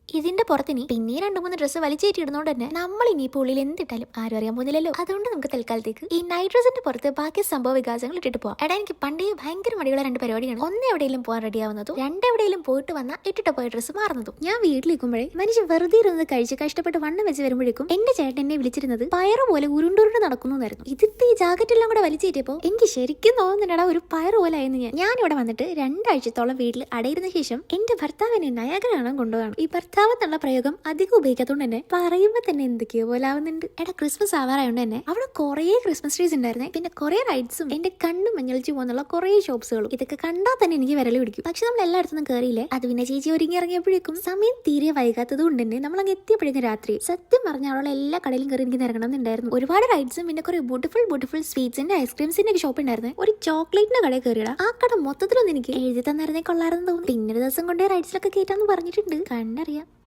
ഇതിന്റെ പുറത്തിനി പിന്നെ 2-3 ഡ്രസ്സ് വലിച്ചേറ്റി ഇടുന്നോണ്ട് തന്നെ നമ്മൾ ഇനിയിപ്പോൾ ഉള്ളിൽ എന്തിട്ടാലും ആരും അറിയാൻ പോകുന്നില്ലല്ലോ. അതുകൊണ്ട് നമുക്ക് തൽക്കാലത്തേക്ക് ഈ നൈറ്റ് ഡ്രസ്സിന്റെ പുറത്ത് ബാക്കി സംഭവ വികാസങ്ങൾ ഇട്ടിട്ട് പോവാം. എടാ, എനിക്ക് പണ്ടേ ഭയങ്കര മടിയുള്ള 2 പരിപാടിയാണ്. ഒന്ന് എവിടെയെങ്കിലും പോകാൻ റെഡി ആവുന്നതും, 2 എവിടെയെങ്കിലും പോയിട്ട് വന്നാൽ ഇട്ടിട്ട് പോയ ഡ്രസ്സ് മാറുന്നതും. ഞാൻ വീട്ടിലിരിക്കുമ്പോഴേ മനുഷ്യൻ വെറുതെ ഇരുന്ന് കഴിച്ച് കഷ്ടപ്പെട്ട് വണ്ണം വെച്ച് വരുമ്പോഴേക്കും എന്റെ ചേട്ടൻ എന്നെ വിളിച്ചിരുന്നത് പയറ് പോലെ ഉരുണ്ടുരുണ്ട് നടക്കുന്നു. ഇതിപ്പോ ഈ ജാക്കറ്റ് എല്ലാം കൂടെ വലിച്ചേറ്റിയപ്പോ എനിക്ക് ശരിക്കും തോന്നുന്നുണ്ടാ ഒരു പയറ് പോലെ ആയിരുന്നു ഞാനിവിടെ വന്നിട്ട് 2 ആഴ്ചത്തോളം വീട്ടിൽ അടയിരുന്ന ശേഷം എന്റെ ഭർത്താവിനെ നയാഗ്ര കാണാൻ കൊണ്ടുപോകാണ്. ഈ ഭർത്താവ് എന്നുള്ള പ്രയോഗം അധികം ഉപയോഗിക്കാത്തതുകൊണ്ട് തന്നെ പറയുമ്പോ തന്നെ എന്തൊക്കെയോ പോലെ ആവുന്നുണ്ട്. എടാ, ക്രിസ്മസ് ആവാറായോണ്ട് തന്നെ അവിടെ കുറെ ക്രിസ്മസ് ട്രീസ് ഉണ്ടായിരുന്നേ. പിന്നെ കുറെ റൈഡ്സും എന്റെ കണ്ണും മഞ്ഞളിച്ചു പോകുന്നുള്ള കുറെ ഷോപ്സുകളും. ഇതൊക്കെ കണ്ടാൽ തന്നെ എനിക്ക് വിരൽ പിടിക്കും. പക്ഷെ നമ്മൾ എല്ലായിടത്തും കയറിയില്ലേ. അത് പിന്നെ ചേച്ചി ഒരുങ്ങി ഇറങ്ങിയപ്പോഴേക്കും സമയം തീരെ വൈകാത്തത് കൊണ്ട് തന്നെ നമ്മൾ അങ്ങ് എത്തിയപ്പോഴേക്കും രാത്രി. സത്യം പറഞ്ഞ അവളുടെ എല്ലാ കടയിലും കയറി എനിക്ക് ഇറങ്ങണം എന്നുണ്ടായിരുന്നു. ഒരുപാട് റൈഡ്സും പിന്നെ കുറെ ബ്യൂട്ടിഫുൾ സ്വീറ്റ്സിന്റെ ഐസ്ക്രീംസിന്റെ ഷോപ്പ് ഉണ്ടായിരുന്നു. ഒരു ചോക്ലേറ്റിന്റെ കടയിൽ കയറിയടാ. ആ കട മൊത്തത്തിലൊന്നും എനിക്ക് എഴുതി തന്നായിരുന്നേ കൊള്ളാരെന്ന് തോന്നി. പിന്നെ ഒരു ദിവസം കൊണ്ടേ റൈഡ്സിലൊക്കെ കയറ്റാന്ന് പറഞ്ഞിട്ടുണ്ട്. കണ്ടറിയാം.